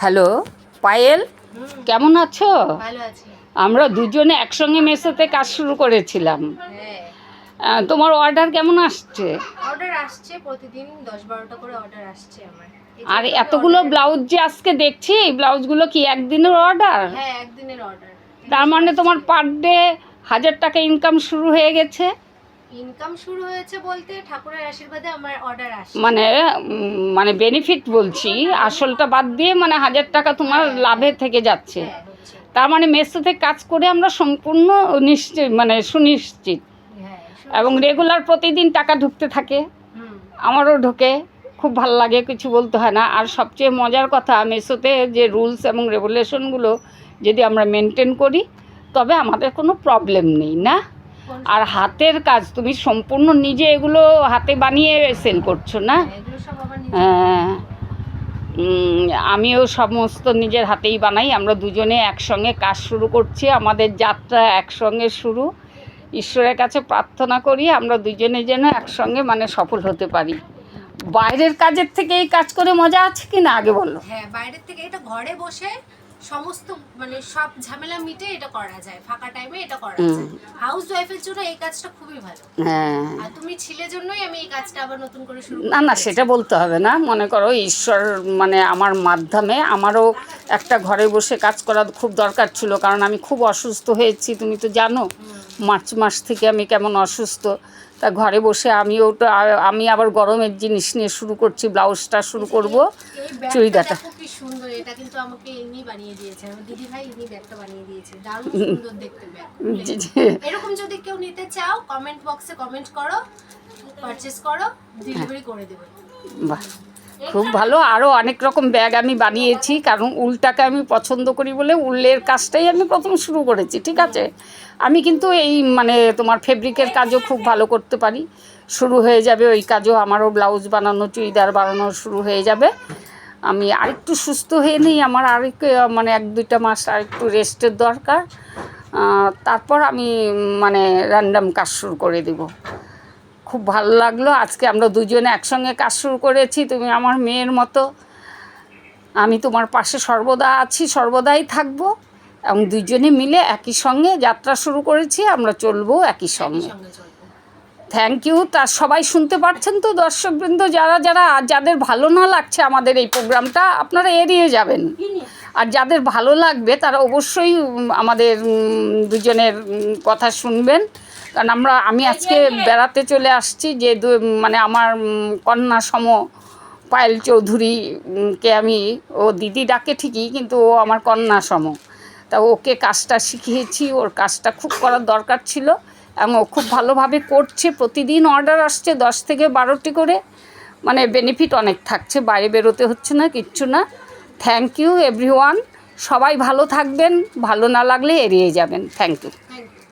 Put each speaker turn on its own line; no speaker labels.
Hello Payel, কেমন আছো?
ভালো আছি।
আমরা দুজনে একসঙ্গে মেসোতে কাজ শুরু করেছিলাম।
হ্যাঁ,
তোমার অর্ডার কেমন আসছে?
অর্ডার আসছে প্রতিদিন 10-12টা করে অর্ডার আসছে আমার।
আর এতগুলো ব্লাউজ যে আজকে দেখছি, এই ব্লাউজগুলো কি একদিনের অর্ডার?
হ্যাঁ, একদিনের অর্ডার।
তার মানে তোমার পার ডে 1000 টাকা ইনকাম শুরু হয়ে গেছে?
ইনকাম শুরু হয়েছে বলতে ঠাকুরের আশীর্বাদে আমার অর্ডার আসছে।
মানে বেনিফিট বলছি, আসলটা বাদ দিয়ে মানে 1000 টাকা তোমার লাভে থেকে যাচ্ছে।
হ্যাঁ, হচ্ছে।
তার মানে মেসোতে কাজ করে আমরা সম্পূর্ণ নিশ্চিত, মানে সুনিশ্চিত।
হ্যাঁ,
এবং রেগুলার প্রতিদিন টাকা ঢুকতে থাকে,
হুম,
আমারও ঢোকে, খুব ভালো লাগে, কিছু বলতে হয় না। আর সবচেয়ে মজার কথা, মেসোতে যে রুলস এবং রেগুলেশনগুলো যদি আমরা মেনটেন করি তবে আমাদের কোনো প্রবলেম নেই না। আর হাতের কাজ তুমি সম্পূর্ণ নিজে এগুলো হাতে বানিয়ে সেল করছো না?
হ্যাঁ, এগুলো সব আমার নিজে।
হ্যাঁ, আমিও সমস্ত নিজের হাতেই বানাই। আমরা দুজনে একসঙ্গে কাজ শুরু করছি, আমাদের যাত্রা একসঙ্গে শুরু। ঈশ্বরের কাছে প্রার্থনা করি আমরা দুজনে যেন একসঙ্গে মানে সফল হতে পারি। বাইরের কাজের থেকে এই কাজ করে মজা আছে কি না আগে বলো?
হ্যাঁ, বাইরের থেকে এটা ঘরে বসে সমস্ত মানে সব ঝামেলা মিটে এটা করা যায়, ফাঁকা টাইমে এটা করা যায়। হাউস ওয়াইফের জন্য এই কাজটা খুবই ভালো।
হ্যাঁ,
আর তুমি ছেলের জন্যই আমি এই কাজটা আবার নতুন করে শুরু
না না,
করেছি।
সেটা বলতে হবে না। মনে করো ঈশ্বর মানে আমার মাধ্যমে আমারও একটা ঘরে বসে কাজ করা খুব দরকার ছিল, কারণ আমি খুব অসুস্থ হয়েছি, তুমি তো জানো মার্চ মাস থেকে আমি কেমন অসুস্থ। তা ঘরে বসে আমি আবার গরমের জিনিস নিয়ে শুরু করছি, ব্লাউজটা শুরু করব, চুড়িদারটা।
খুবই সুন্দর, এটা কিন্তু আমাকে ইনি বানিয়ে দিয়েছে, আমার দিদি ভাই ইনি ব্যাগটা বানিয়ে দিয়েছে, দারুণ সুন্দর দেখতে ব্যাগ। এরকম যদি কেউ নিতে চাও কমেন্ট বক্সে কমেন্ট করো, পারচেজ করো, ডেলিভারি করে দেব।
বাহ, খুব ভালো। আরও অনেক রকম ব্যাগ আমি বানিয়েছি, কারণ উলটাকে আমি পছন্দ করি বলে উলের কাজটাই আমি প্রথম শুরু করেছি, ঠিক আছে? আমি কিন্তু এই মানে তোমার ফেব্রিকের কাজও খুব ভালো করতে পারি। শুরু হয়ে যাবে ওই কাজও, আমারও ব্লাউজ বানানো, চুড়িদার বানানো শুরু হয়ে যাবে। আমি আরেকটু সুস্থ হয়ে নিই, আমার আরেকটু মানে 1-2টা মাস আরেকটু রেস্টের দরকার। তারপর আমি মানে র্যান্ডাম কাজ শুরু করে দেবো। খুব ভালো লাগলো, আজকে আমরা দুজনে একসঙ্গে কাজ শুরু করেছি। তুমি আমার মেয়ের মতো, আমি তোমার পাশে সর্বদা আছি, সর্বদাই থাকবো, এবং দুজনে মিলে একই সঙ্গে যাত্রা শুরু করেছি, আমরা চলবো একই সঙ্গে। Thank you. তা সবাই শুনতে পাচ্ছেন তো দর্শকবৃন্দ? যাদের ভালো না লাগছে আমাদের এই প্রোগ্রামটা, আপনারা এড়িয়ে যাবেন। আর যাদের ভালো লাগবে তারা অবশ্যই আমাদের দুজনের কথা শুনবেন। কারণ আমি আজকে বেড়াতে চলে আসছি, যে মানে আমার কন্যা সম পায়েল চৌধুরীকে আমি, ও দিদি ডাকে ঠিকই, কিন্তু ও আমার কন্যা সম। তা ওকে কাজটা শিখিয়েছি, ওর কাজটা খুব করার দরকার ছিল, এবং ও খুব ভালোভাবে করছে। প্রতিদিন অর্ডার আসছে 10 থেকে 12টি করে, মানে বেনিফিট অনেক থাকছে, বাইরে বেরোতে হচ্ছে না, কিচ্ছু না। থ্যাংক ইউ এভরিওয়ান, সবাই ভালো থাকবেন, ভালো না লাগলে এড়িয়ে যাবেন। Thank you.